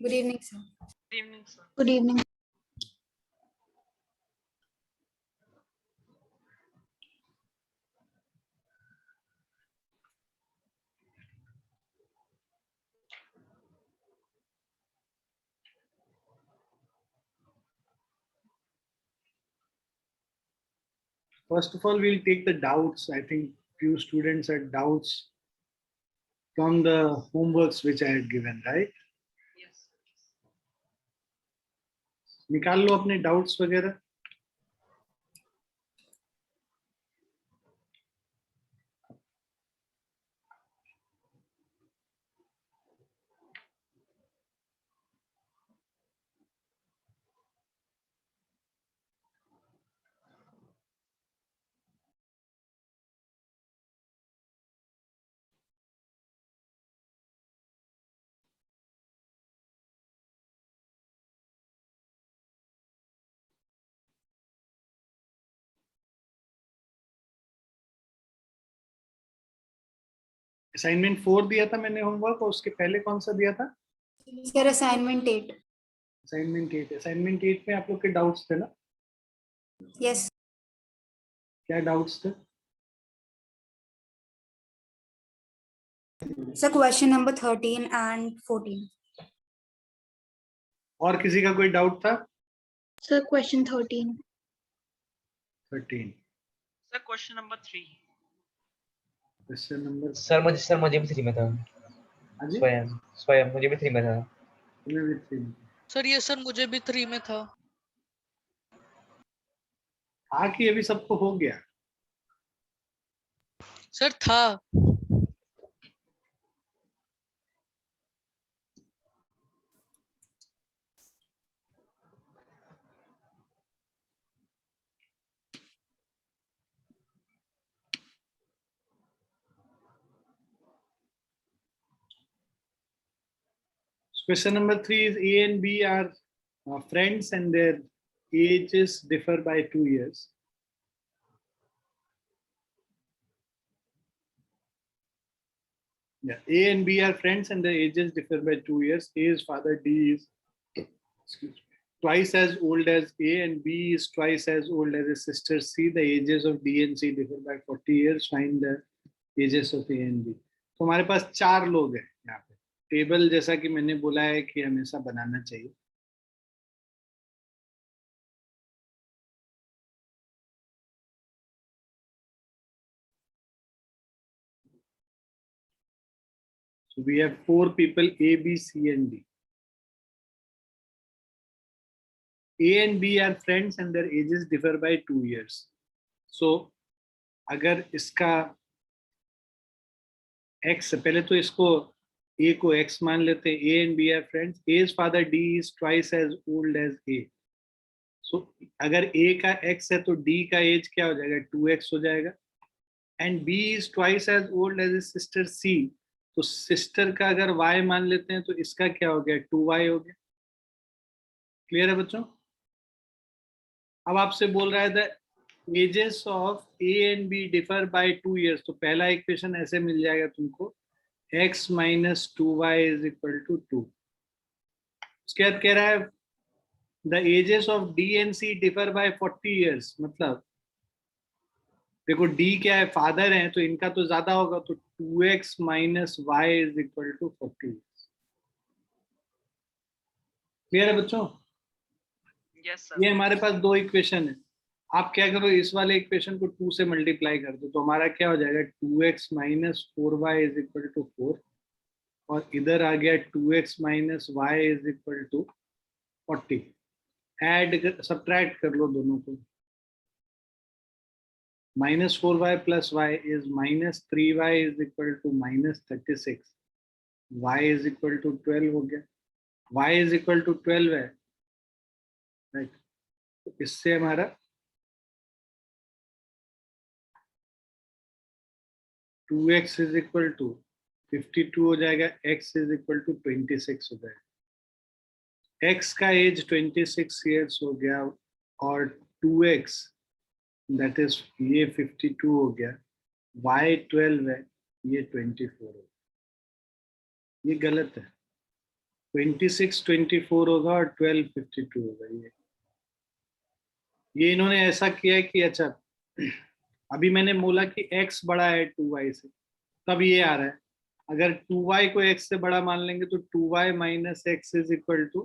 Good evening, sir. Good evening, sir. Good evening. First of all, we'll take the doubts. I think few students had doubts from the homeworks which I had given, right? Yes. निकाल लो अपने doubts वगैरह. Assignment 4 दिया था मैंने homework और उसके पहले कौन सा दिया था? Sir, assignment 8. असाइनमेंट 8. असाइनमेंट 8 में आप लोग के डाउट्स थे ना? Yes. क्या डाउट्स थे? Sir, question number 13 and 14. और किसी का कोई डाउट था? Sir, question 13. 13. Sir, question number 3. Question number sir मुझे भी 3 में था. हाँ जी, स्वयं मुझे भी 3 में था. तुम्हें भी 3 सर ये सर मुझे भी 3 में था. था कि अभी सबको हो गया? सर था. Question number 3 is A and B are friends and their ages differ by 2 years. Yeah, A and B are friends and their ages differ by 2 years. A's father D is twice as old as A and B is twice as old as his sister C. The ages of D and C differ by 40 years. Find the ages of A and B. तो हमारे पास 4 लोग हैं यहाँ पे. Table जैसा कि मैंने बोला है कि हमेशा बनाना चाहिए. So we have 4 people A, B, C and D. A and B are friends and their ages differ by 2 years. So अगर इसका X पहले तो इसको A को X मान लेते हैं. A and B are friends. A's father D is twice as old as A. So अगर A का X है तो D का एज क्या हो जाएगा? 2X हो जाएगा. And B is twice as old as his sister C. तो सिस्टर का अगर Y मान लेते हैं तो इसका क्या हो गया? 2Y हो गया. क्लियर है बच्चों? अब आपसे बोल रहा है the ages of A and B differ by 2 years. तो पहला इक्वेशन ऐसे मिल जाएगा तुमको, x minus 2y is equal to 2. उसके बाद कह रहा है the ages of D and C differ by 40 years. मतलब देखो D क्या है? फादर है तो इनका तो ज्यादा होगा, तो 2x minus y is equal to 40 years. Clear है बच्चों? Yes, sir. ये हमारे पास 2 इक्वेशन है. आप क्या करो, इस वाले इक्वेशन को 2 से मल्टीप्लाई कर दो तो हमारा क्या हो जाएगा? 2x minus 4y is equal to 4. और इधर आ गया 2x minus y is equal to 40. Add subtract कर लो दोनों को. minus 4y plus y is minus 3y is equal to minus 36. y is equal to 12 हो गया. y is equal to 12 है, right. तो इससे हमारा 2x is equal to 52 हो जाएगा. x is equal to 26 हो जाएगा. x का एज 26 years हो गया और 2x दैट इज ये 52 हो गया. y 12 है, ये 24 हो गया. ये गलत है. 26 24 होगा और 12 52 होगा। ये इन्होंने ऐसा किया है कि अच्छा अभी मैंने बोला कि x बड़ा है 2y से, तब ये आ रहा है। अगर 2y को x से बड़ा मान लेंगे तो 2y minus x is equal to,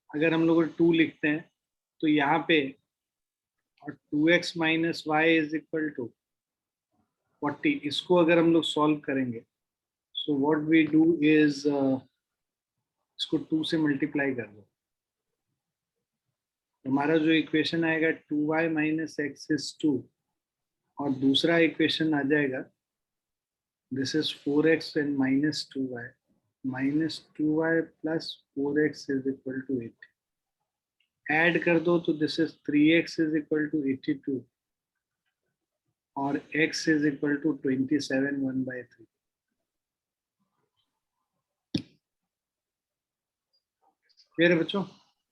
अगर हम लोग 2 लिखते हैं तो यहाँ पे, और 2x minus y is equal to 40। इसको अगर हम लोग सॉल्व करेंगे, so what we do is इसको 2 से मल्टीप्लाई कर दो। हमारा जो इक्वेशन आएगा 2y माइनस एक्स इज 2, और दूसरा इक्वेशन आ जाएगा this is 4x and minus 2y, minus 2y plus 4x is equal to 8। Add कर दो तो this is 3x is equal to 82 और x is equal to 27 1/3। Clear है बच्चों?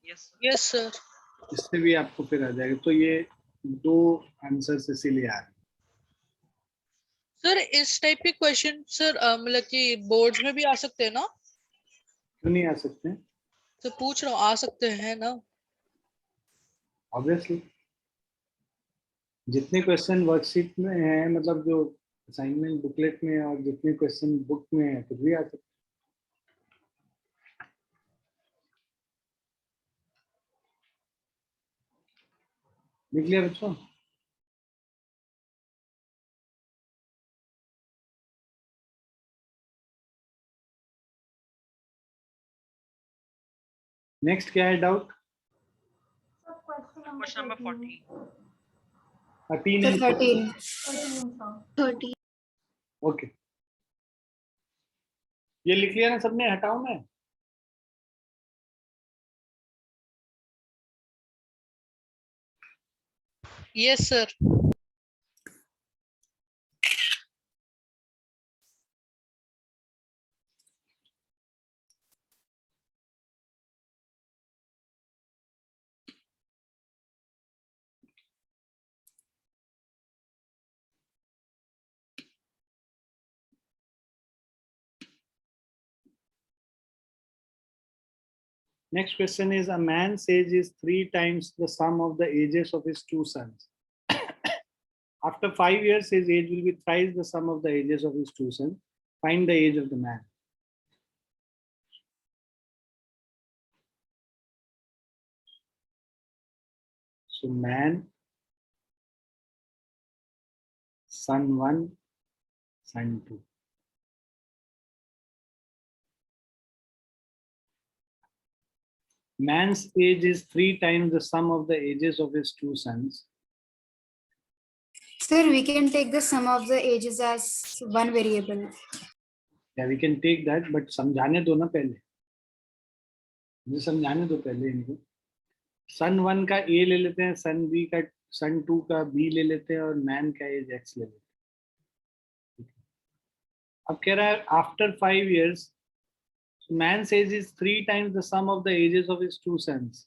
Yes, sir. Yes sir. इससे भी आपको फिर आ जाएगा। तो ये 2 आंसर्स इसीलिए आ रहे हैं। सर इस टाइप के क्वेश्चन सर मतलब कि बोर्ड्स में भी आ सकते हैं ना? क्यों नहीं आ सकते? तो पूछ रहा हूँ, आ सकते हैं ना? ऑब्वियसली जितने क्वेश्चन वर्कशीट में हैं, मतलब जो असाइनमेंट बुकलेट में और जितने क्वेश्चन बुक में है, कुछ भी आ सकते। लिख लिया बच्चों? नेक्स्ट क्या है doubt? Question number 40. 13 Sir, and 13. 30. Okay, ये लिख लिया ना सबने? हटाओ मैं। Yes sir. Next question is, a man's age is 3 times the sum of the ages of his 2 sons. After 5 years, his age will be thrice the sum of the ages of his 2 sons. Find the age of the man. So man, son 1, son 2. Man's age is 3 times the sum of the ages of his 2 sons. Sir, we can take the sum of the ages as one variable. Yeah, we can take that, but समझाने दो ना पहले, मुझे समझाने दो पहले इनको। सन 1 का A ले लेते हैं, सन B का, सन 2 का B ले लेते हैं, और मैन का एज X ले लेते हैं। अब कह रहा है after 5 years, man's age is 3 times the sum of the ages of his 2 sons.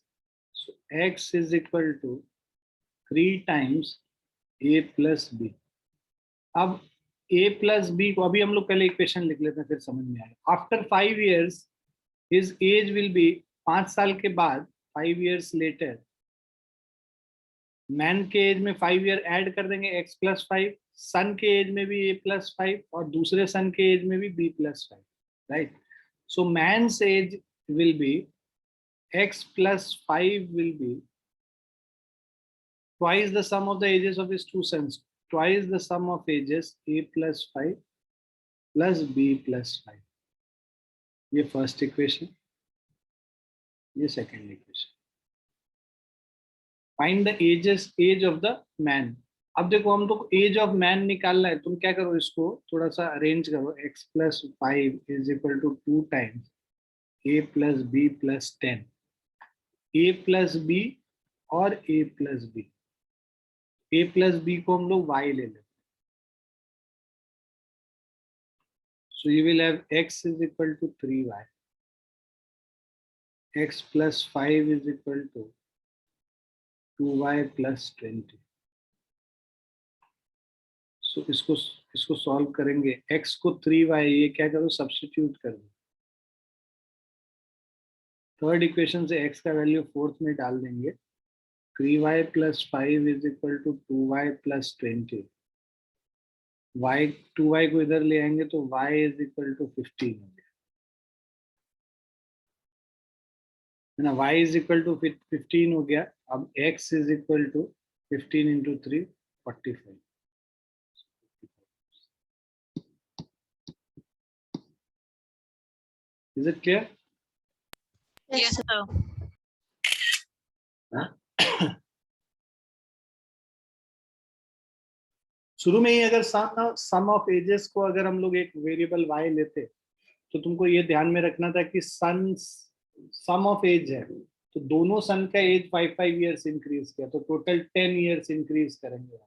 So X is equal to 3 times A plus B. अब A plus B को अभी हम लोग पहले इक्वेशन लिख लेते हैं, फिर समझ में आएगा। After 5 years his age will be, 5 साल के बाद, 5 years later, मैन के एज में 5 ईयर ऐड कर देंगे, x plus 5, सन के एज में भी a plus 5, और दूसरे सन के एज में भी b plus 5, right? So man's age will be, x plus 5 will be twice the sum of the ages of his 2 sons, twice the sum of ages a plus 5 plus b plus 5. ये first equation, ये second equation. Find the age of the man. अब देखो हम लोग as of man निकालना है, तुम क्या करो, इसको थोड़ा सा अरेंज करो। x plus 5 is equal to 2 times a plus b plus 10, a plus b और a plus b, a plus b को हम लोग y ले लेते हैं। So you will have x is equal to 3y, x plus 5 is equal to 2y plus 20. So इसको solve करेंगे, x को 3y, ये क्या करो, सब्स्टिट्यूट कर दो। थर्ड इक्वेशन से x का वैल्यू फोर्थ में डाल देंगे 3y + 5 = 2y + 20। y 2y को इधर ले आएंगे तो y = 15 हो गया है ना। y = 15 हो गया। अब x = 15 × 3 45। Is it clear? Yes, sir. शुरू में ही अगर सम ऑफ एजेस को अगर हम लोग एक वेरिएबल y लेते तो तुमको ये ध्यान में रखना था कि सन सम ऑफ एज है तो दोनों सन का एज 5 इयर्स इंक्रीज किया तो टोटल 10 इयर्स इंक्रीज करेंगे।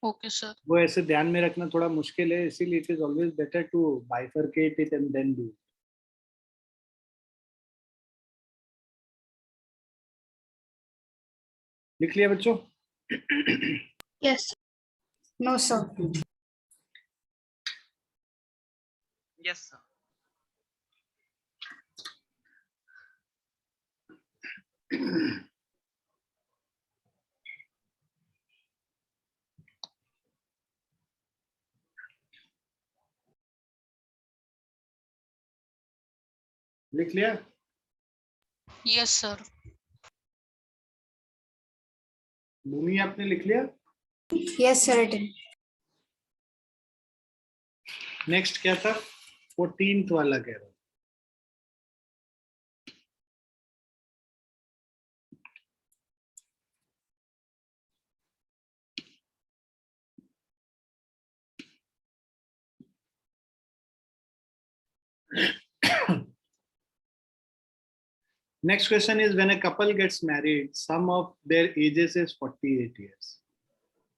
Okay, sir. वो ऐसे ध्यान में रखना थोड़ा मुश्किल है, इसीलिए it is always better to bifurcate it and then do. लिख लिया बच्चों? Yes. No, sir. Yes, sir. लिख लिया? Yes, sir. भूमि आपने लिख लिया? Yes, sir. Written. नेक्स्ट क्या था? 14th वाला कह रहा हूं। Next question is, when a couple gets married, sum of their ages is 48 years.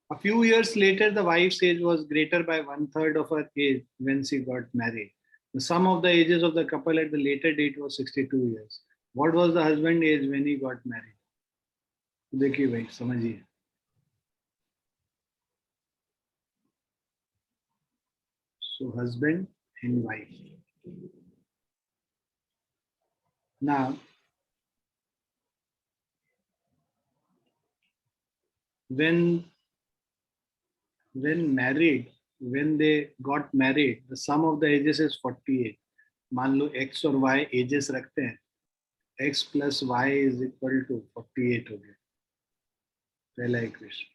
A few years later, the wife's age was greater by 1/3 of her age when she got married. The sum of the ages of the couple at the later date was 62 years. What was the husband's age when he got married? देखिए भाई समझिए। So husband and wife. Now, when they got married, the sum of the ages is 48. मान लो x और y ages रखते हैं, x + y = 48 हो गया पहला equation.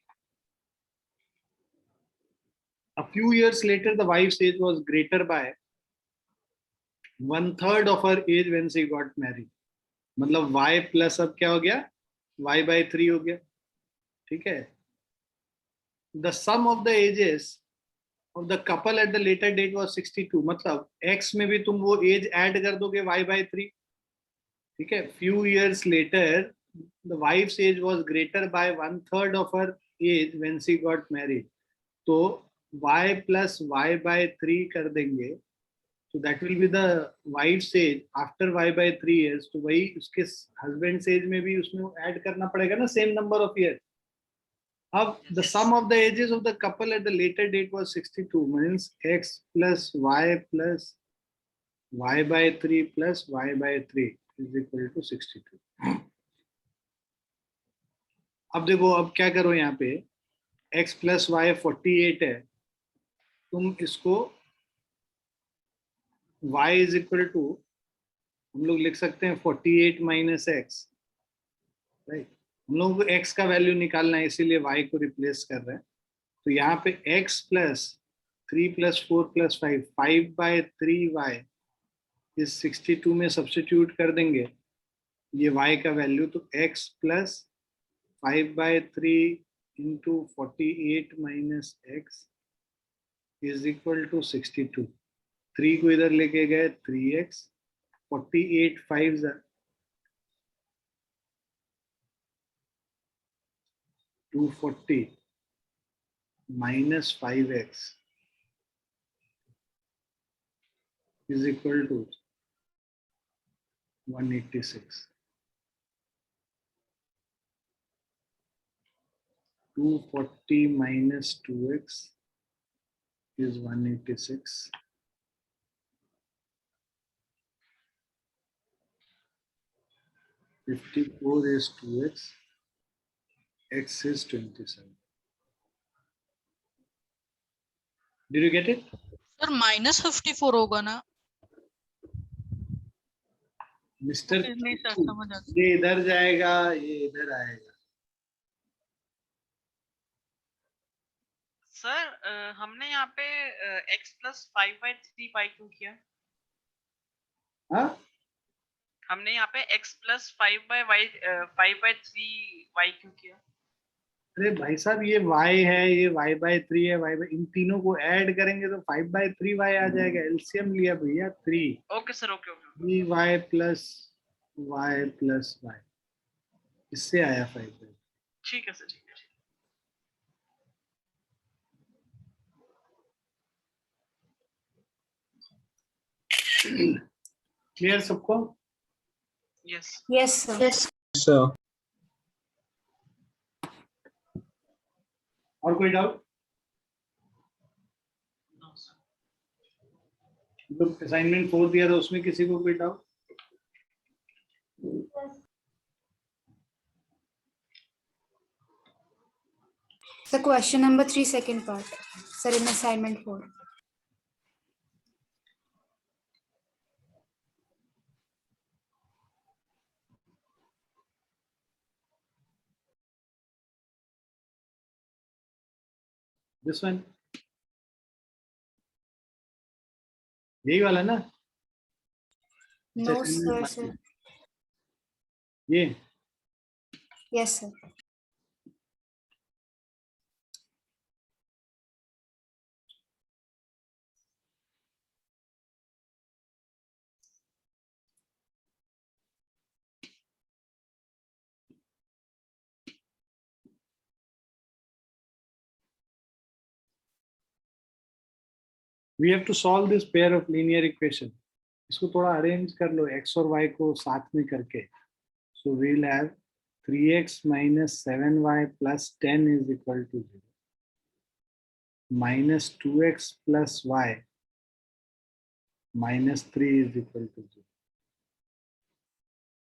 A few years later, the wife's age was greater by 1/3 of her age when she got married. मतलब y plus अब क्या हो गया? y/3 हो गया। ठीक है। The sum of the ages of the couple at the later date was 62. मतलब x में भी तुम वो एज ऐड कर दोगे y/3। ठीक है। Few years later, the wife's age was greater by 1/3 of her age when she got married. तो y + y/3 कर देंगे तो that will be the wife's age after y/3 years. तो वही उसके husband's age में भी उसमें ऐड करना पड़ेगा ना, same number of years. अब the sum of the ages of the couple at the later date was 62, means x + y + y/3 + y/3 = 62. अब देखो, अब क्या करो, यहाँ पे x + y 48 है, तुम इसको y = हम लोग लिख सकते हैं 48 - x, राइट। हम लोगों को x का वैल्यू निकालना है, इसीलिए y को रिप्लेस कर रहे हैं। तो यहाँ पे x + 3 + 4 + 5 5/3y इस 62 में सब्स्टिट्यूट कर देंगे ये y का वैल्यू, तो x + 5/3 × 48 - x = 62। 3 को इधर लेके गए 3x, 48 5s are 240 - 5x = 186. 240 - 2x is 186. 54 is 2x, x is 27. Did you get it? Sir -54 होगा ना? मिस्टर नहीं सर समझ आ गया। ये इधर जाएगा, ये इधर आएगा। सर हमने यहाँ पे x plus 5/3y क्यों किया? हाँ, हमने यहाँ पे x plus 5/3y क्यों किया? अरे भाई साहब ये y है, ये y/3 है, इन तीनों को ऐड करेंगे तो 5/3y आ जाएगा। एलसीएम लिया भैया 3। Okay sir, okay okay. 3y plus y, इससे आया 5/3। ठीक है सर, ठीक है। क्लियर सबको? Yes Yes, sir. Yes. और कोई डाउट? No sir. जो असाइनमेंट 4 दिया था उसमें किसी को कोई doubt? So question number 3, second part. Sir, in assignment 4. This one, यही वाला ना? No, sir. ये Yes, sir. we have to solve this pair of linear equation. इसको थोड़ा अरेंज कर लो x और y को साथ में करके. So we'll have 3x minus 7y plus 10 is equal to 0. Minus 2x plus y minus 3 is equal to 0.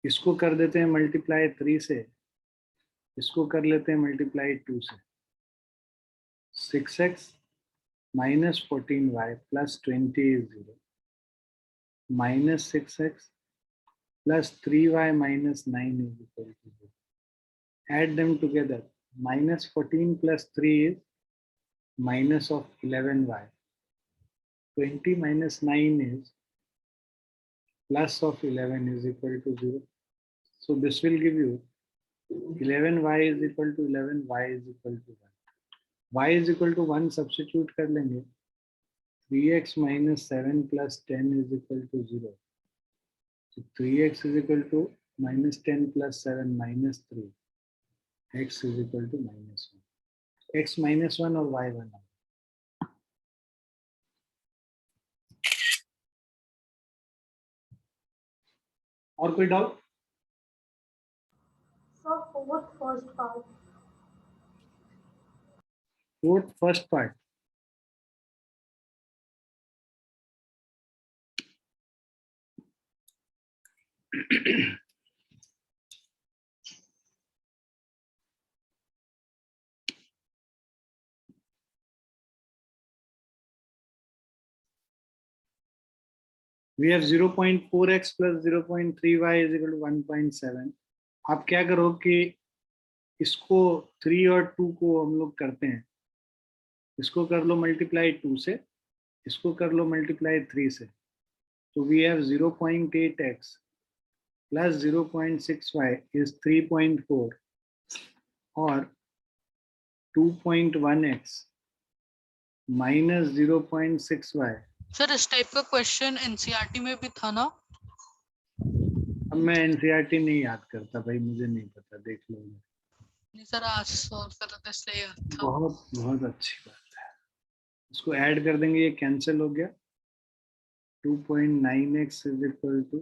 इसको कर देते हैं मल्टीप्लाई 3 से, इसको कर लेते हैं मल्टीप्लाई 2 से. 6x minus 14y plus 20 is 0. Minus 6x plus 3y minus 9 is equal to 0. Add them together. Minus 14 plus 3 is minus of 11y. 20 minus 9 is plus of 11 is equal to 0. So this will give you 11y is equal to 11, y is equal to 1. Y is equal to 1 substitute कर लेंगे. 3x minus 7 plus 10 is equal to 0. So 3x is equal to minus 10 plus 7 minus 3. X is equal to minus 1. X minus 1 और y 1. और कोई doubt? So fourth first part. Fourth first part. We have 0.4x plus 0.3y is equal to 1.7. आप क्या करो कि इसको 3 और 2 को हम लोग करते हैं. इसको कर लो मल्टीप्लाई 2 से, इसको कर लो मल्टीप्लाई 3 से. तो we have 0.8x plus 0.6y is 3.4 और 2.1x minus 0.6y. सर इस टाइप का क्वेश्चन एनसीईआरटी में भी था ना? अब मैं एनसीईआरटी नहीं याद करता भाई, मुझे नहीं पता, देख लो. नहीं सर आज सॉल्व कर रहा था इसलिए याद था। बहुत बहुत अच्छी बात है। इसको ऐड कर देंगे, ये कैंसिल हो गया। 2.9x is equal to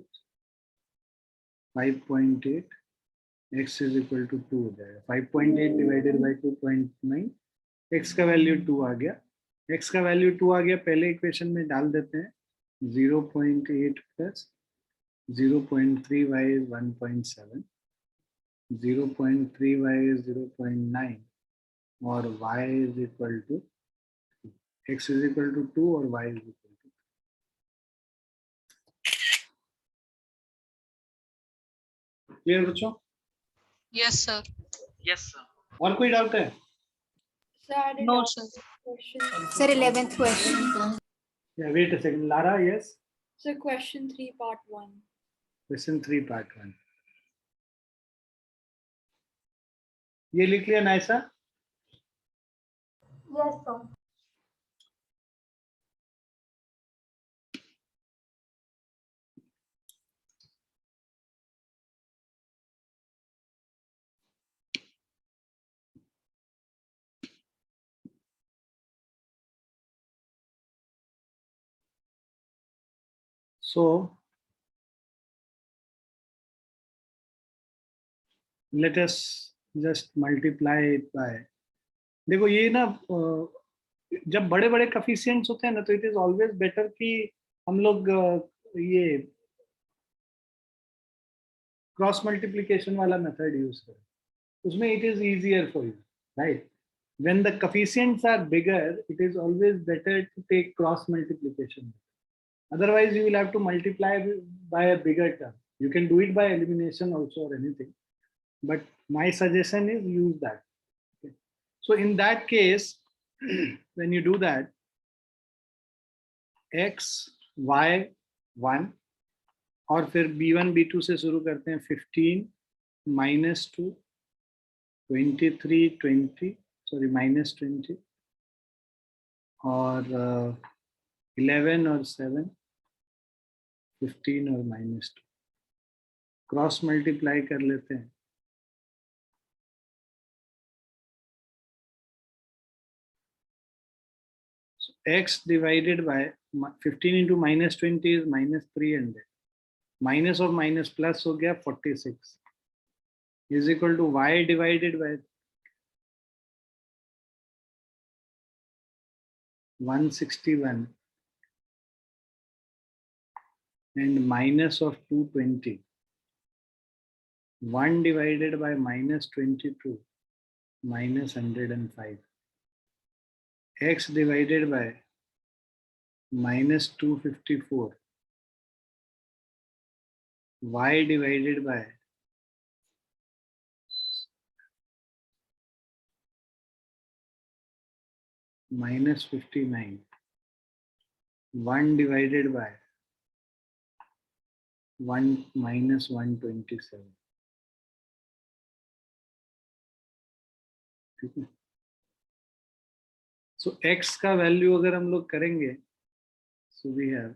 5.8, x is equal to 2 हो जाएगा। 5.8 डिवाइडेड बाई 2.9, x का वैल्यू 2 आ गया। x का वैल्यू 2 आ गया, पहले इक्वेशन में डाल देते हैं। 0.8 plus 0.3 y is 1.7, 0.3y is 0.9 और y is equal to x is equal to 2 और y is equal to 3. Clear बच्चों? Yes, sir. Yes, sir. और कोई डाउट है? Sir, I did No, ask sir. question. Sir, 11th question. Yeah, wait a second. Lara, yes? So question 3, part 1. Question 3, part 1. ये लिख लिया Naisa? Yes, sir. So let us just multiply it by. देखो ये ना जब बड़े बड़े कफिशिएंट्स होते हैं ना तो इट इज ऑलवेज बेटर कि हम लोग ये क्रॉस मल्टीप्लिकेशन वाला मेथड यूज करें. उसमें it is easier for you, right? When the coefficients are bigger, it is always better to take cross multiplication. Otherwise, you will have to multiply by a bigger term. You can do it by elimination also or anything. But my suggestion is use that. Okay. So in that case, when you do that, x, y, 1 और फिर b1, b2 से शुरू करते हैं. 15 minus 2, 23, 20, sorry minus 20 और 11 और 7, 15 और minus 2. Cross multiply कर लेते हैं. So x divided by 15 into minus 20 is minus 300. Minus of minus plus हो गया 46 is equal to y divided by 161 and minus of 220. 1 divided by minus 22 minus 105. X divided by minus 254. Y divided by minus 59. 1 divided by 1 minus 127. ठीक है. So x का value अगर हम लोग करेंगे, so we have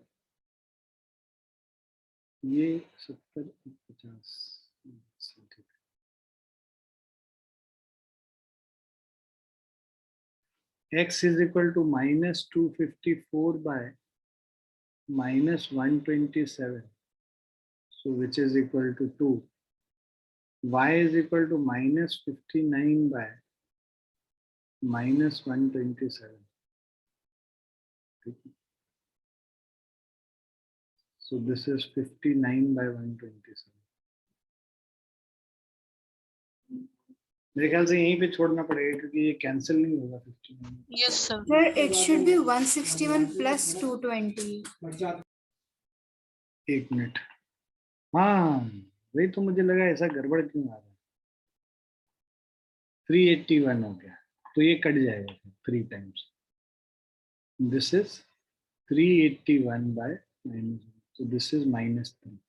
ये 70, 50. X is equal to minus 254 by minus 127, so which is equal to 2. Y is equal to minus 59 by minus 127. So this is 59 by 127. मेरे ख्याल से यहीं पे छोड़ना पड़ेगा क्योंकि ये कैंसिल नहीं होगा 59. Yes, sir. Sir, it should be 161 plus 220. एक मिनट. हाँ वही तो मुझे लगा ऐसा गड़बड़ क्यों आ रहा है. 381 हो गया तो ये कट जाएगा 3 times. This is 381 by minus 1. So this is minus 3.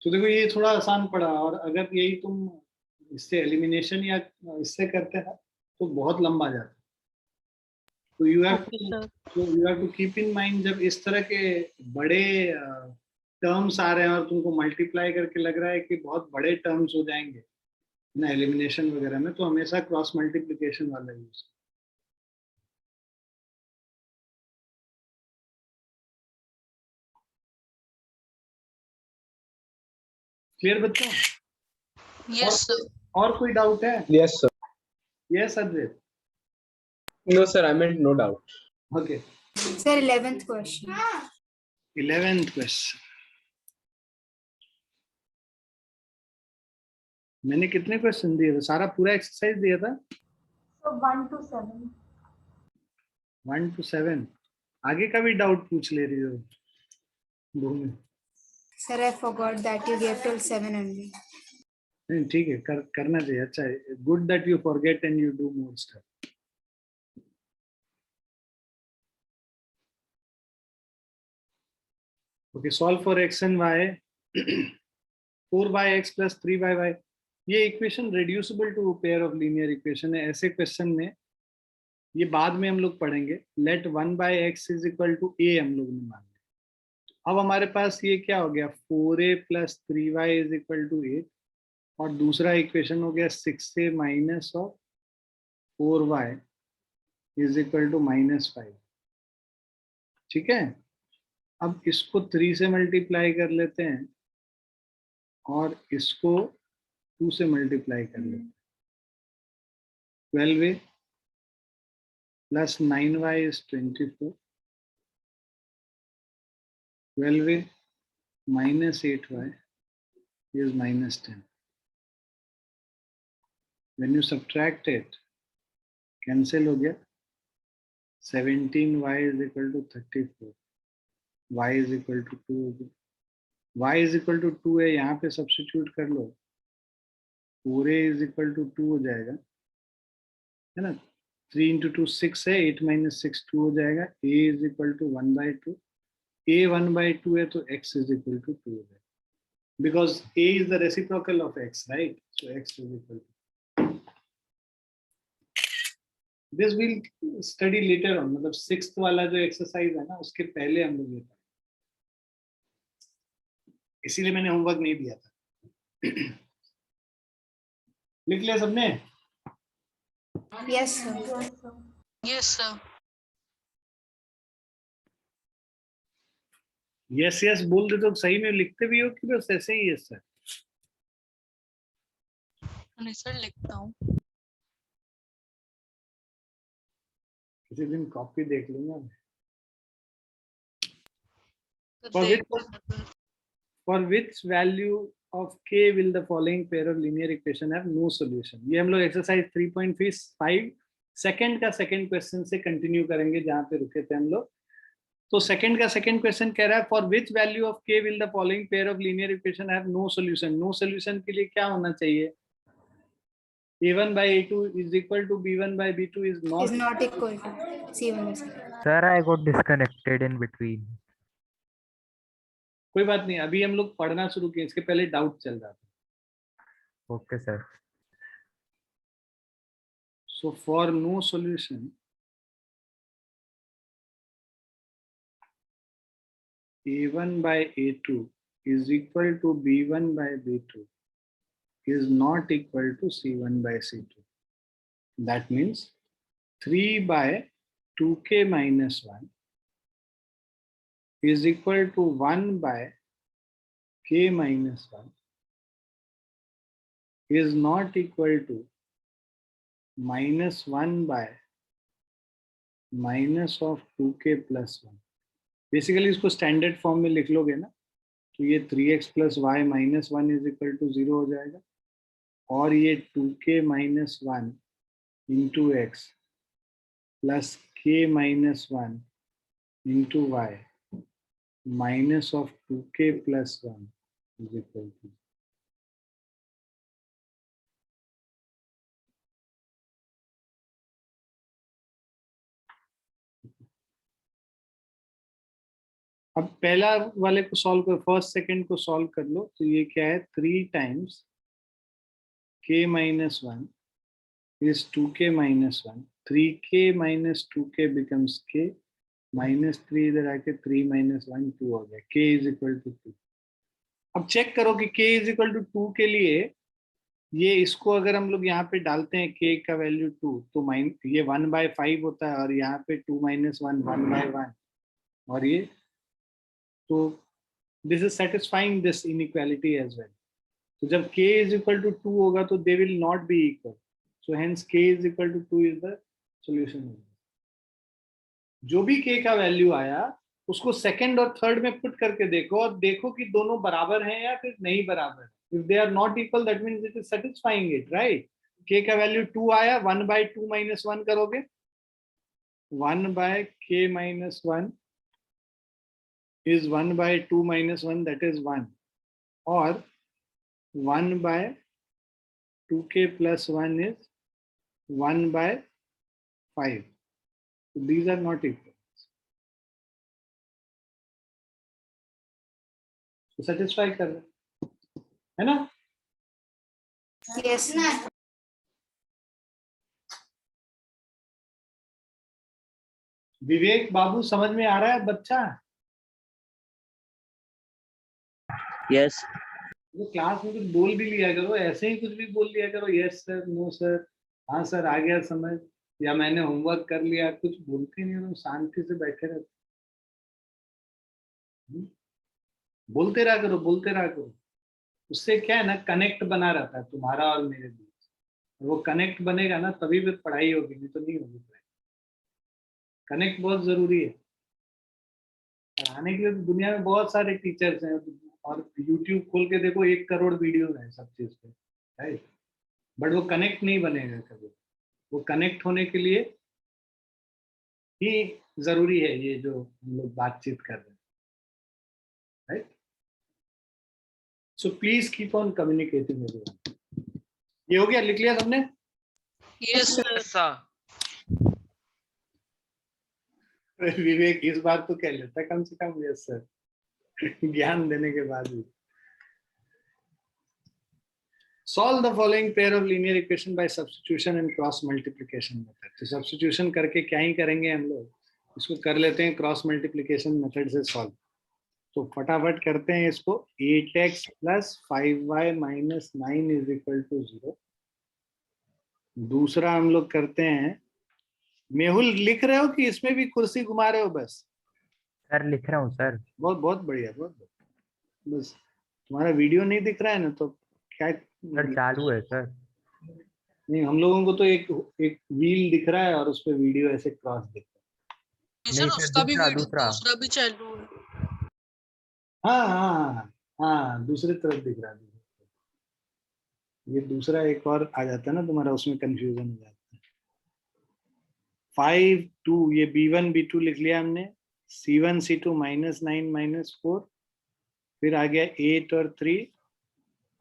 तो देखो ये थोड़ा आसान पड़ा और अगर यही तुम इससे एलिमिनेशन या इससे करते हैं तो बहुत लंबा जाता है. तो you Okay, sir. Have to keep in mind जब इस तरह के बड़े टर्म्स आ रहे हैं और तुमको मल्टीप्लाई करके लग रहा है कि बहुत बड़े टर्म्स हो जाएंगे ना एलिमिनेशन वगैरह में, तो हमेशा क्रॉस मल्टीप्लिकेशन वाला यूज क्लियर बच्चों? Yes, sir. और कोई डाउट है? Yes, sir. Yes Advait? No, sir, I meant no doubt. Okay, Sir, 11th question. 11th question. मैंने कितने क्वेश्चन दिए थे? सारा पूरा एक्सरसाइज दिया था? So 1 to 7. 1 to 7। आगे का भी डाउट पूछ ले रही हो भूमि? Sir, I forgot that you gave till 7 only. नहीं ठीक है, करना चाहिए, अच्छा है। Good that you forget and you do more stuff. Okay, solve for x and y. 4x plus 3y। ये equation reducible to pair of linear equation है। ऐसे क्वेश्चन में ये बाद में हम लोग पढ़ेंगे। Let 1/x is equal to a हम लोग ने मान लिया। अब हमारे पास ये क्या हो गया, 4a plus 3y is equal to 8, और दूसरा इक्वेशन हो गया 6a minus of 4y is equal to -5। ठीक है, अब इसको 3 से मल्टीप्लाई कर लेते हैं और इसको 2 से मल्टीप्लाई कर लेते हैं। 12a plus 9y is 24। 12a minus 8y is -10। When you subtract it, cancel हो गया। 17y is equal to 34। y is equal to 2 हो गया। y is equal to 2 है, यहाँ पे सब्स्टिट्यूट कर लो। 4a is equal to 2 हो जाएगा, है ना। 3 into 2 6 है, 8 minus 6 2 हो जाएगा। a is equal to 1/2। a 1/2 है तो x is equal to 2 हो जाएगा, because a is the reciprocal of x, right? So x is equal to, this we'll study later on। मतलब 6th वाला जो एक्सरसाइज है ना, उसके पहले हम लोग ये पढ़ेंगे, इसीलिए मैंने होमवर्क नहीं दिया था। लिख लिया सबने? Yes, sir. Yes, sir. Yes, sir. Yes yes बोल दे तो सही में लिखते भी हो कि बस ऐसे ही यस सर? नहीं सर, लिखता हूँ। किसी दिन कॉपी देख लूंगा। तो For देख which- लेना sir. For which value of k will the following pair of linear equation have no solution? ये हम लोग एक्सरसाइज 3.5 सेकंड का सेकंड क्वेश्चन से कंटिन्यू करेंगे जहां पे रुके थे हम लोग। तो सेकंड का सेकंड क्वेश्चन कह रहा है, for which value of k will the following pair of linear equation have no solution? No solution के लिए क्या होना चाहिए? a1/a2 is equal to b1/b2 is Is not। not equal to C1 by C2. Sir, I got disconnected in between. कोई बात नहीं, अभी हम लोग पढ़ना शुरू किए, इसके पहले डाउट चल रहा था। Okay, sir. So for no solution, a1/a2 is equal to b1/b2 is not equal to c1/c2. That means 3/2k minus 1 is equal to 1/k minus 1 is not equal to -1 by minus of 2k plus 1। Basically इसको standard form में लिख लोगे ना, तो ये 3x plus y minus 1 is equal to 0 हो जाएगा, और ये 2k minus 1 into x plus k minus 1 into y minus of 2k plus 1 is equal to। अब पहला वाले को सॉल्व कर, फर्स्ट सेकंड को सॉल्व कर लो। तो ये क्या है, 3 times k minus 1 is 2k minus 1। 3k minus 2k becomes k, minus 3 इधर आके 3 minus 1 2 हो गया, k is equal to 2। अब चेक करो कि k is equal to 2 के लिए ये, इसको अगर हम लोग यहाँ पे डालते हैं k का वैल्यू 2, तो ये 1/5 होता है, और यहाँ पे 2 minus 1 1/1, और ये, तो this is satisfying this inequality as well। तो जब k is equal to 2 होगा तो they will not be equal. So hence k is equal to 2 is the solution. जो भी k का वैल्यू आया उसको सेकंड और थर्ड में पुट करके देखो और देखो कि दोनों बराबर हैं या फिर नहीं बराबर है. If they are not equal, that means it is satisfying it, right? k का वैल्यू 2 आया, 1 by 2 minus 1 करोगे, 1 by k minus 1 is 1 by 2 minus 1, that is 1, or 1 by 2k plus 1 is 1 by 5. So these are not equal. So satisfy कर रहे है ना? Yes. विवेक बाबू समझ में आ रहा है बच्चा? यस तो क्लास में कुछ बोल भी लिया करो, ऐसे ही कुछ भी बोल लिया करो, यस सर, नो सर, हाँ सर, आ गया समझ, या मैंने होमवर्क कर लिया, कुछ बोलते नहीं हो, शांति से बैठे रहते. बोलते रहा करो, बोलते रहा करो. उससे क्या है ना, कनेक्ट बना रहता है तुम्हारा और मेरे बीच. वो कनेक्ट बनेगा ना तभी फिर पढ़ाई होगी, नहीं तो नहीं होगी पढ़ाई. कनेक्ट बहुत जरूरी है. पढ़ाने के लिए तो दुनिया में बहुत सारे टीचर्स हैं और YouTube खोल के देखो 1 करोड़ वीडियो है सब चीज पे, राइट? बट वो कनेक्ट नहीं बनेगा कभी. वो कनेक्ट होने के लिए ही जरूरी है ये जो हम लोग बातचीत कर रहे हैं, right? So please keep on communicating everyone. ये हो गया, लिख लिया सबने? Yes, sir. sir. विवेक इस बार तो कह लेता कम से कम, यस सर, ज्ञान देने के बाद भी. Solve the following pair of linear equation by substitution and cross multiplication method. तो substitution करके क्या ही करेंगे हम लोग, इसको कर लेते हैं cross multiplication method से solve. तो फटाफट करते हैं इसको. 8x plus 5y minus 9 is equal to 0. दूसरा हम लोग करते हैं, मेहुल लिख रहे हो कि इसमें भी कुर्सी घुमा रहे हो? बस सर लिख रहा हूँ सर. बहुत बहुत बढ़िया, बहुत बढ़िया. बस तुम्हारा वीडियो नहीं दिख रहा है ना, तो क्या सर चालू है सर. नहीं, हम लोगों को तो एक व्हील दिख रहा है और उस पे वीडियो ऐसे क्रॉस दिख रहा नहीं सर, नहीं सर, उसका भी दूसरा, वीडियो दूसरा. दूसरा भी चालू है. है. हाँ हाँ हाँ हाँ, दूसरी तरफ दिख रहा है. ये दूसरा एक और आ जाता है ना तुम्हारा, उसमें कंफ्यूजन हो जाता है. 5 2, ये b1 b2 लिख लिया हमने. c1 c2 minus 9 minus 4, फिर आ गया 8 और 3,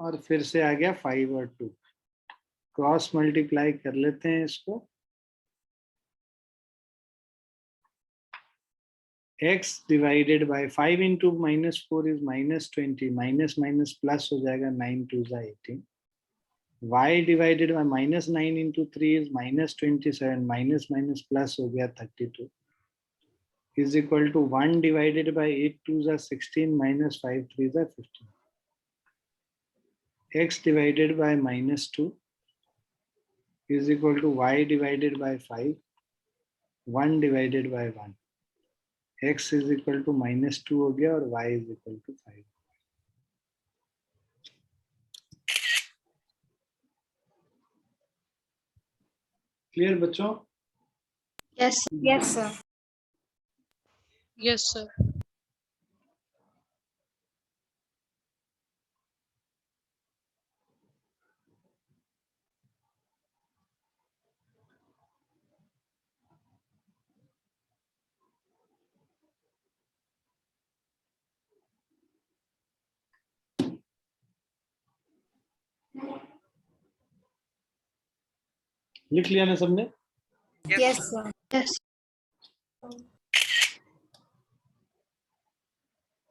और फिर से आ गया 5 और 2. क्रॉस मल्टीप्लाई कर लेते हैं इसको. x divided by 5 into minus 4 is minus 20, minus minus plus हो जाएगा, 9 2 जा 18. y divided by minus 9 into 3 is minus 27, minus minus plus हो गया 32, is equal to 1 divided by 8 2 जा 16, माइनस 5 3 जा 15. x divided by minus 2 is equal to y divided by 5, 1 divided by 1. x is equal to minus 2 हो गया और y is equal to 5. Clear बच्चों? Yes. Yes, sir. Yes, sir. लिख लिया ना सबने? Yes, sir. Yes.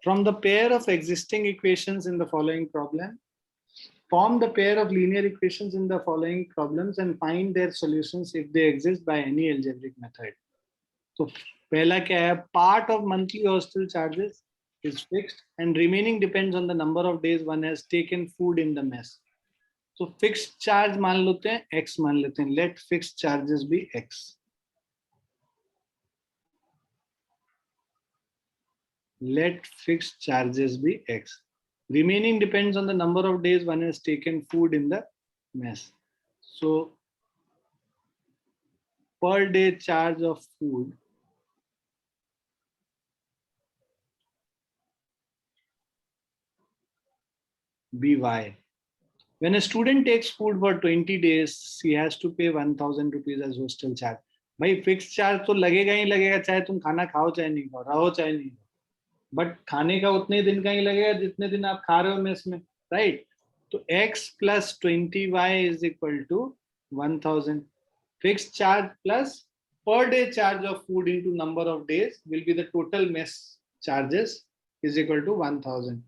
From the pair of existing equations in the following problem, form the pair of linear equations in the following problems and find their solutions if they exist by any algebraic method. तो पहला क्या है? Part of monthly hostel charges is fixed and remaining depends on the number of days one has taken food in the mess. So fixed charge मान लेते हैं, x मान लेते हैं. Let fixed charges be x. Let fixed charges be x. Remaining depends on the number of days one has taken food in the mess. So per day charge of food BY. When a student takes food for 20 days, he has to pay 1000 rupees as hostel charge. भाई fix charge तो लगेगा ही लगेगा, चाहे तुम खाना खाओ चाहे नहीं खाओ, रहो चाहे नहीं खाओ, बट खाने का उतने दिन का ही लगेगा जितने दिन आप खा रहे हो मेस में, राइट? तो x plus 20y is equal to 1000. Fixed charge plus per day charge of food into number of days will be the total mess charges is equal to 1000.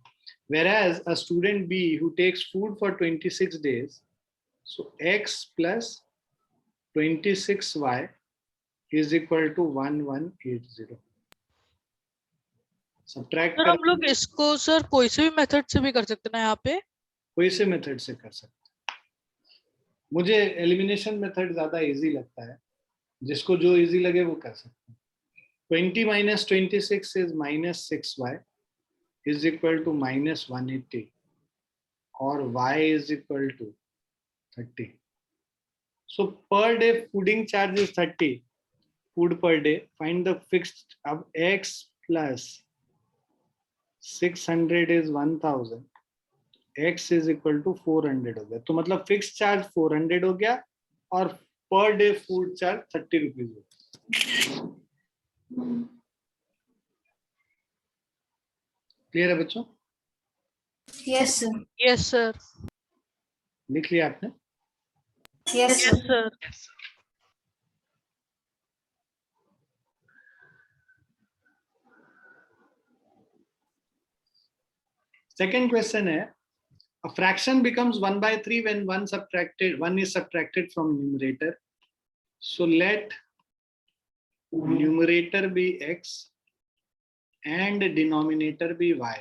Whereas a student B who takes food for 26 days, so x plus 26y is equal to 1180. Subtract sir हम लोग इसको sir कोई से भी method से भी कर सकते हैं ना यहाँ पे? कोई से मेथड से कर सकते हैं। मुझे एलिमिनेशन मेथड ज्यादा इजी लगता है, जिसको जो इजी लगे वो कर सकते हैं। 20 minus 26 is minus 6y is equal to minus 180 और y is equal to 30. So per day fooding charge is 30 food per day. Find the fixed of x plus 600 is 1000, x is equal to 400 हो गया। तो मतलब fix charge 400 हो गया और per day food charge 30 rupees हो गया। Clear है बच्चों? Yes, sir. यस सर, लिख लिया आपने? Yes, sir. Yes sir. Yes, sir. Second question है, a fraction becomes 1 by 3 when one is subtracted from numerator. So let numerator be x and denominator be y.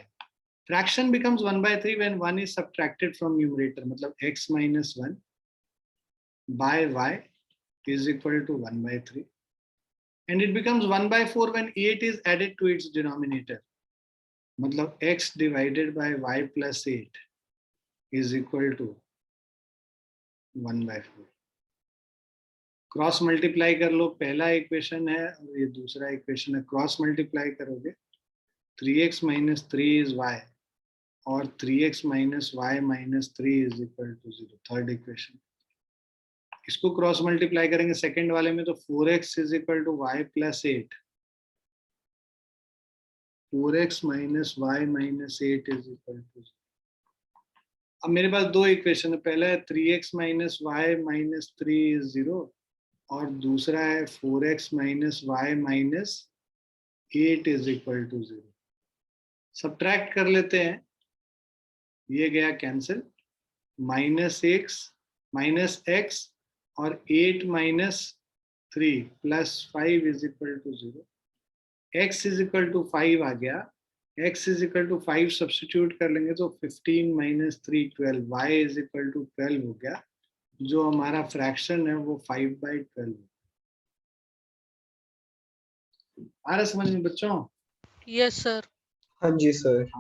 Fraction becomes 1 by 3 when 1 is subtracted from numerator, मतलब x minus 1 by y is equal to 1 by 3. And it becomes 1 by 4 when 8 is added to its denominator. मतलब x divided by y plus 8 is equal to 1 by 4. Cross multiply कर लो, पहला equation है और ये दूसरा equation है। Cross multiply करोगे 3x minus 3 is y और 3x minus y minus 3 is equal to 0. Third equation, इसको क्रॉस मल्टीप्लाई करेंगे सेकंड वाले में तो 4x is equal to y plus 8. 4x minus y minus 8 is equal to 0. अब मेरे पास दो इक्वेशन है, पहला है 3x minus y minus 3 is 0 और दूसरा है 4x minus y minus 8 is equal to 0. Subtract कर लेते हैं, ये गया कैंसिल, माइनस x और 8 minus 3 plus 5 is equal to 0. x is equal to 5 आ गया, x is equal to 5 substitute कर लेंगे तो 15 minus 3 12, y is equal to 12 हो गया, जो हमारा फ्रैक्शन है वो 5 by 12 है। आ रहा समझ में बच्चों? Yes sir. हाँ जी सर।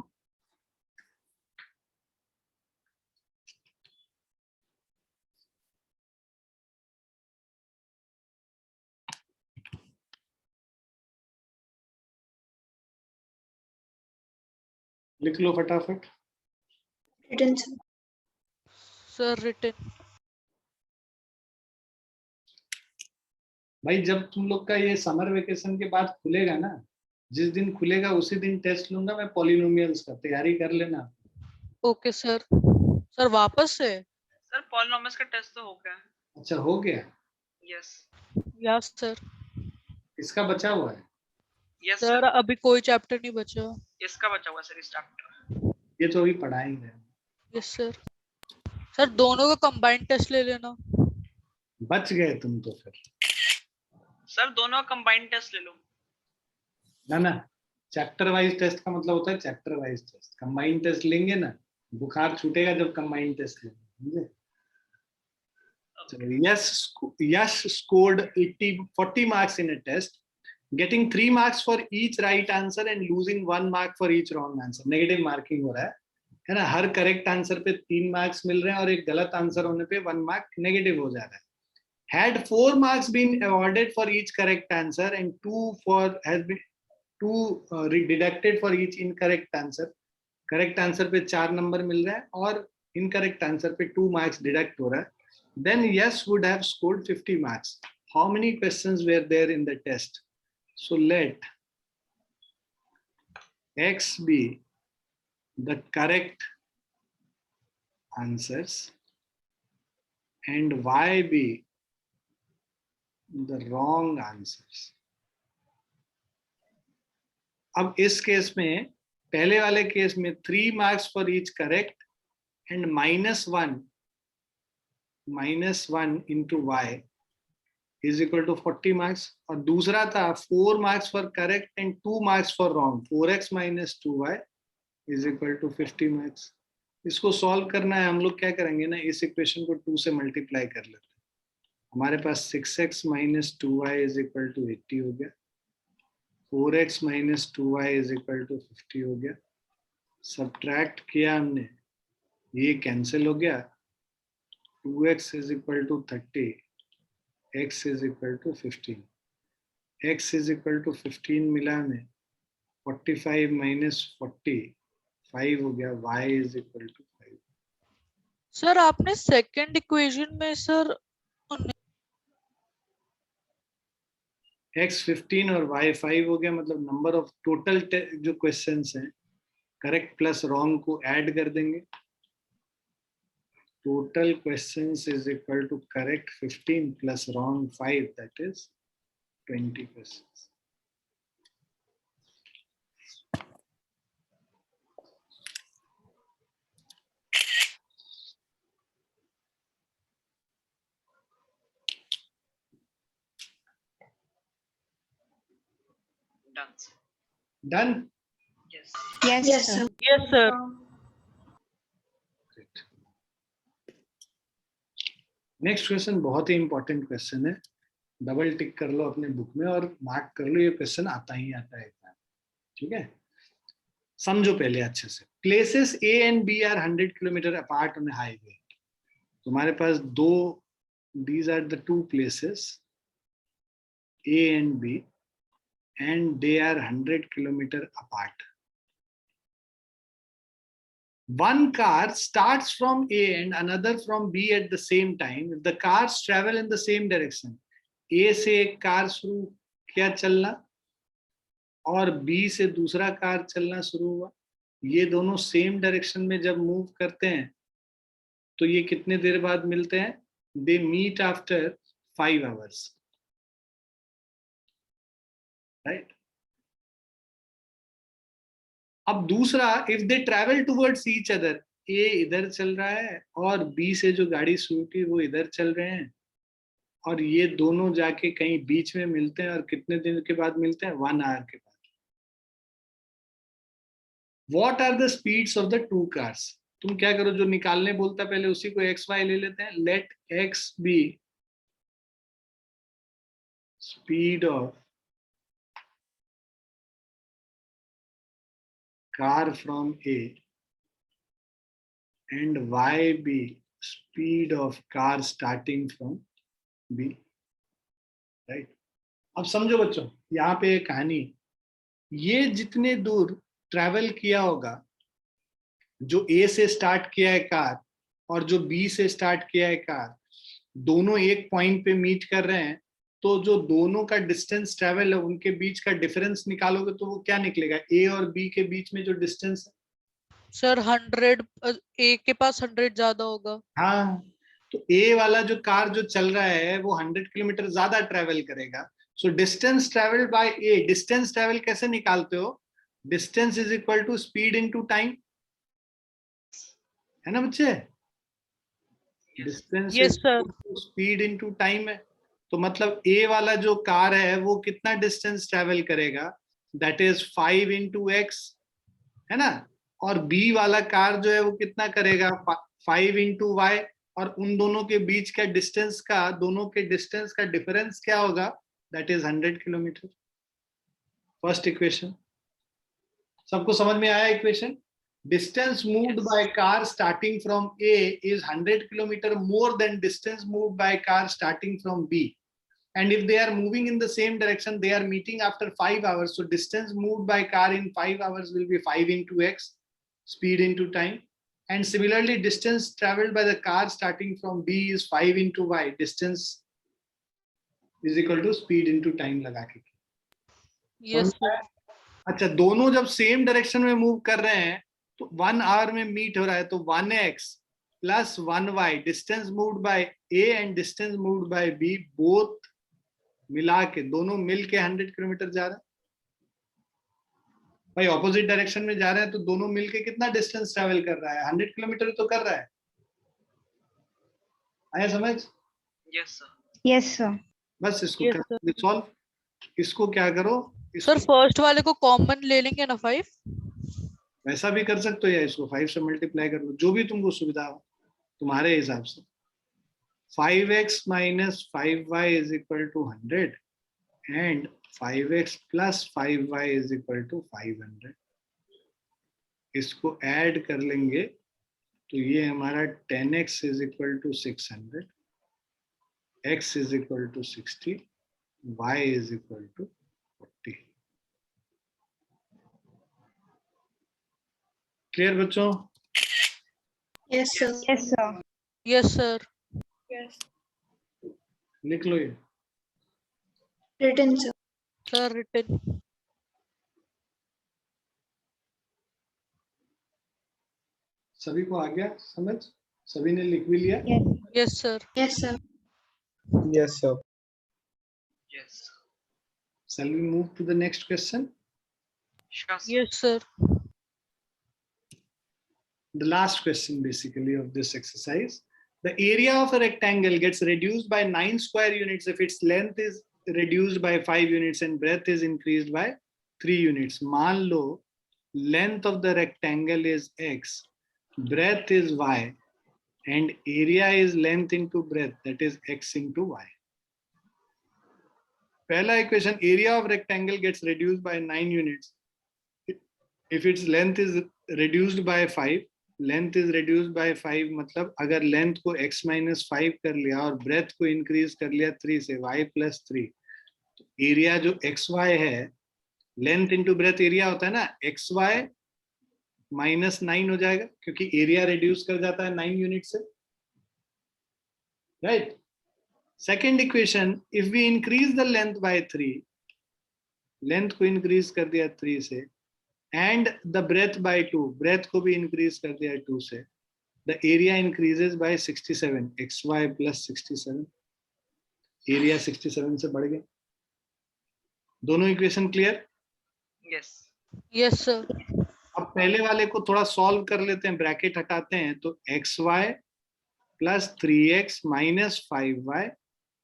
लिख लो फटाफट। Written, sir. Sir written. भाई जब तुम लोग का ये समर वेकेशन के बाद खुलेगा ना, जिस दिन खुलेगा उसी दिन टेस्ट लूंगा मैं पॉलिनोमियल्स का, तैयारी कर लेना। Okay sir. सर वापस से? सर पॉलिनोमियल्स का टेस्ट तो हो गया। अच्छा हो गया? Yes yes sir. इसका बचा हुआ है? यस सर अभी कोई चैप्टर नहीं बचा। इसका बचा हुआ सर इस चैप्टर। ये तो अभी पढ़ाएंगे। Yes sir. सर दोनों का कंबाइंड टेस्ट ले लेना। बच गए तुम तो फिर। सर दोनों का कंबाइंड टेस्ट ले लो। ना चैप्टर वाइज टेस्ट का मतलब होता है chapter wise test, combined test लेंगे ना, बुखार छूटेगा जब कंबाइंड टेस्ट लेंगे, समझे? Yash scored 40 marks in a test, getting 3 marks for each right answer and losing 1 mark for each wrong answer. Negative marking हो रहा है, है ना, हर करेक्ट आंसर पे 3 मार्क्स मिल रहे हैं और एक गलत आंसर होने पे 1 मार्क नेगेटिव हो जा रहा है. Had 4 marks been awarded for each correct answer and 2 deducted for each incorrect answer, correct answer पे 4 नंबर मिल रहा है और incorrect answer पे 2 marks deduct हो रहा है, then yes would have scored 50 marks. How many questions were there in the test? So let X be the correct answers and Y be the wrong answers. अब इस case में, पहले वाले case में 3 marks for each correct and -1 into y is equal to 40 marks, और दूसरा था 4 marks for correct and 2 marks for wrong, 4x minus 2y is equal to 50 marks. इसको सॉल्व करना है, हम लोग क्या करेंगे ना, इस इक्वेशन को 2 से मल्टीप्लाई कर लेते हैं. हमारे पास 6x minus 2y is equal to 80 हो गया, 4x minus 2y is equal to 50 हो गया. सब्ट्रैक्ट किया हमने, ये कैंसिल हो गया, 2x is equal to 30, x is equal to 15. x is equal to 15 मिला हमें, 45 minus 40 5 हो गया, y is equal to 5. Sir आपने सेकंड इक्वेशन में सर x 15 और y 5 हो गया, मतलब नंबर ऑफ टोटल जो क्वेश्चंस हैं करेक्ट प्लस रॉन्ग को ऐड कर देंगे. Total questions is equal to correct 15 plus wrong 5, that is 20 questions. Done, sir. Done. Yes. Yes, sir. Yes sir. Next question बहुत ही इंपॉर्टेंट क्वेश्चन है, double tick कर लो अपने बुक में और मार्क कर लो, ये क्वेश्चन आता ही आता है एग्जाम. ठीक है, समझो पहले अच्छे से. Places A and B are 100 kilometre apart on highway. तुम्हारे पास दो, these are the two places A and B and they are 100 kilometer apart. One car starts from A and another from B at the same time. If the cars travel in the same direction, A से एक car शुरू किया चलना और B से दूसरा car चलना शुरू हुआ. ये दोनों सेम डायरेक्शन में जब मूव करते हैं तो ये कितने देर बाद मिलते हैं? They meet after 5 hours. Right? अब दूसरा, if they travel towards each other, A इधर चल रहा है और बी से जो गाड़ी शुरू की वो इधर चल रहे हैं और ये दोनों जाके कहीं बीच में मिलते हैं, और कितने दिन के बाद मिलते हैं? 1 आवर के बाद. What are the speeds of the two cars? तुम क्या करो, जो निकालने बोलता है पहले उसी को एक्स वाई ले लेते हैं. Let x be speed of car from A and y be speed of car starting from B. Right? अब समझो बच्चों, यहाँ पे एक कहानी, ये जितने दूर ट्रैवल किया होगा, जो A से स्टार्ट किया है कार और जो B से स्टार्ट किया है कार, दोनों एक पॉइंट पे मीट कर रहे हैं, तो जो दोनों का डिस्टेंस ट्रैवल है उनके बीच का डिफरेंस निकालोगे तो वो क्या निकलेगा? ए और बी के बीच में जो डिस्टेंस है सर 100, ए के पास 100 ज्यादा होगा. हाँ, तो ए वाला जो कार जो चल रहा है वो 100 किलोमीटर ज्यादा ट्रैवल करेगा. So distance travel by A. Distance travel कैसे निकालते हो? Distance is equal to speed into time, है ना बच्चे? Distance yes sir. Speed into time है. तो मतलब ए वाला जो कार है वो कितना डिस्टेंस ट्रैवल करेगा? दैट इज 5 into x, है ना? और बी वाला कार जो है वो कितना करेगा? 5 into y. और उन दोनों के बीच का डिस्टेंस का, दोनों के डिस्टेंस का डिफरेंस क्या होगा? That is 100 kilometre. First equation सबको समझ में आया? Equation distance moved by car starting from A is 100 kilometer more than distance moved by car starting from B. And if they are moving in the same direction, they are meeting after 5 hours. So distance moved by car in 5 hours will be 5 into x, speed into time. And similarly, distance traveled by the car starting from B is 5 into y. Distance is equal to speed into time लगा के. yes sir. अच्छा, दोनों जब same direction में move कर रहे हैं तो 1 आवर में मीट हो रहा है, तो 1x plus 1y distance moved by A and distance moved by B both मिला के दोनों मिल के 100 किलोमीटर जा रहा है. भाई ऑपोजिट डायरेक्शन में जा रहे हैं तो दोनों मिल के कितना डिस्टेंस ट्रैवल कर रहा है? 100 किलोमीटर तो कर रहा है. आया समझ? Yes sir. Yes, sir. बस इसको Yes, कर सॉल्व. इसको क्या करो, सर फर्स्ट वाले को कॉमन ले लेंगे ना 5. वैसा भी कर सकते हो या इसको 5 से मल्टीप्लाई कर लो, जो भी तुमको सुविधा हो तुम्हारे हिसाब से. 5x minus 5y is equal to 100 and 5x plus 5y is equal to 500. इसको ऐड कर लेंगे तो ये हमारा 10x is equal to 600, x is equal to 60, y is equal to 40. Clear बच्चों? Yes, sir. Yes, sir. yes sir. Yes. लिख लो ये. Written, sir. sir written. सभी को आ गया समझ? सभी ने लिख भी लिया? yes sir. Yes, sir. Yes, sir. Yes. Shall we move to the next question? Sure. Sir. yes sir. The last question basically of this exercise. The area of a rectangle gets reduced by 9 square units if its length is reduced by 5 units and breadth is increased by 3 units. मान लो length of the rectangle is x, breadth is y, and area is length into breadth, that is x into y. पहला equation, area of rectangle gets reduced by 9 units if its length is reduced by 5. Length is reduced by 5 मतलब अगर length को x minus 5 कर लिया और breath को increase कर लिया 3 से y plus 3, तो एरिया जो xy है, लेंथ इंटू ब्रेथ एरिया होता है ना, xy minus 9 हो जाएगा क्योंकि एरिया रिड्यूस कर जाता है 9 यूनिट से, right. Second equation, if we increase the length by 3, length को इंक्रीज कर दिया 3 से, and the breadth by 2, breadth को भी increase कर दिया 2 से, the area increases by 67, xy plus 67, area 67 से बढ़ गया. दोनों equation clear? Yes. yes sir. अब पहले वाले को थोड़ा सॉल्व कर लेते हैं, ब्रैकेट हटाते हैं, तो xy plus 3x minus 5y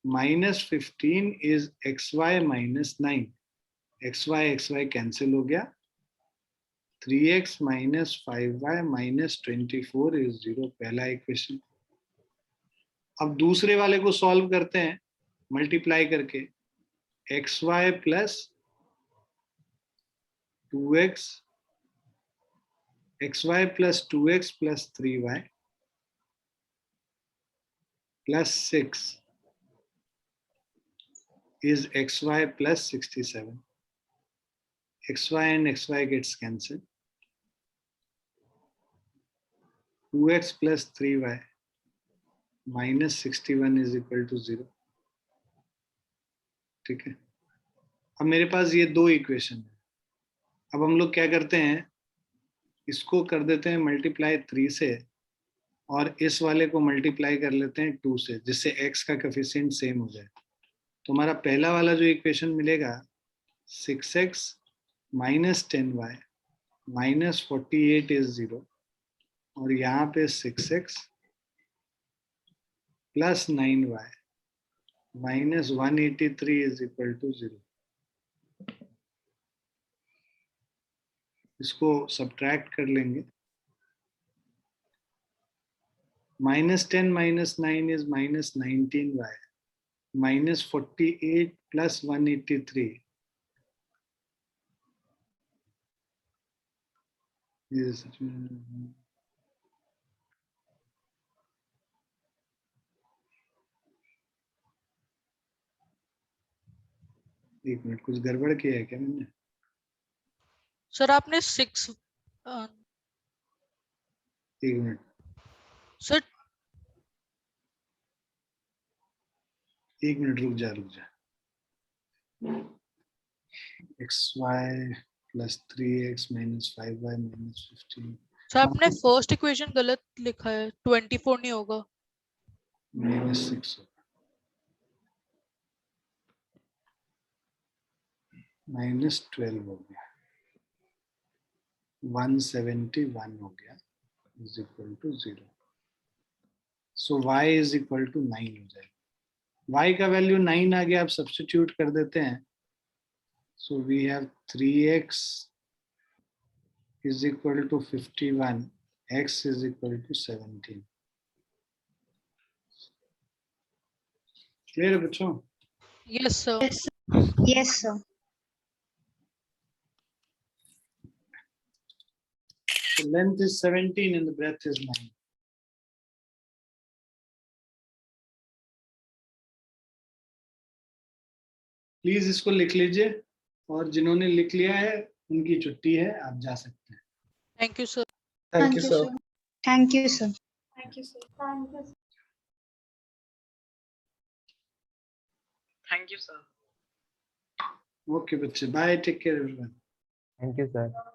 minus 15 is xy minus 9. xy cancel हो गया. 3x minus 5y minus 24 is 0. पहला इक्वेशन. अब दूसरे वाले को सॉल्व करते हैं मल्टीप्लाई करके, xy plus 2x, xy plus 2x plus 3y plus 6 is xy plus 67. xy and xy gets cancelled. 2x plus 3y minus 61 is equal to 0. ठीक है. अब मेरे पास ये दो इक्वेशन है. अब हम लोग क्या करते हैं, इसको कर देते हैं मल्टीप्लाई 3 से और इस वाले को मल्टीप्लाई कर लेते हैं 2 से, जिससे x का कोएफिशिएंट सेम हो जाए. तो हमारा पहला वाला जो इक्वेशन मिलेगा 6x minus 10y minus 48 is 0, और यहाँ पे 6x plus 9y minus 183 is equal to 0. इसको सब्ट्रैक्ट कर लेंगे. minus 10 minus 9 is minus 19y minus 48 plus 183 ये सच में एक मिनट, कुछ गड़बड़ किया है क्या मैंने? सर आपने 6 एक मिनट, सर एक मिनट, रुक जा। xy plus 3x minus 5y minus 15 sir आपने फर्स्ट इक्वेशन गलत लिखा है, 24 नहीं होगा। minus 6 minus 12 हो गया, 171 हो गया is equal to 0. So y is equal to 9 हो जाएगा। y का वैल्यू 9 आ गया, आप सब्स्टिट्यूट कर देते हैं। So we have 3x is equal to 51, x is equal to 17. Clear है बच्चों? Yes sir. Yes. Yes, sir. The length is 17 and the breadth is 9. Please इसको लिख लीजिए, और जिन्होंने लिख लिया है उनकी छुट्टी है, आप जा सकते हैं। Thank you sir. Thank you, sir. Thank you, sir. Thank you, sir. Thank you, sir. Okay बच्चे, bye, take care everyone. Thank you sir.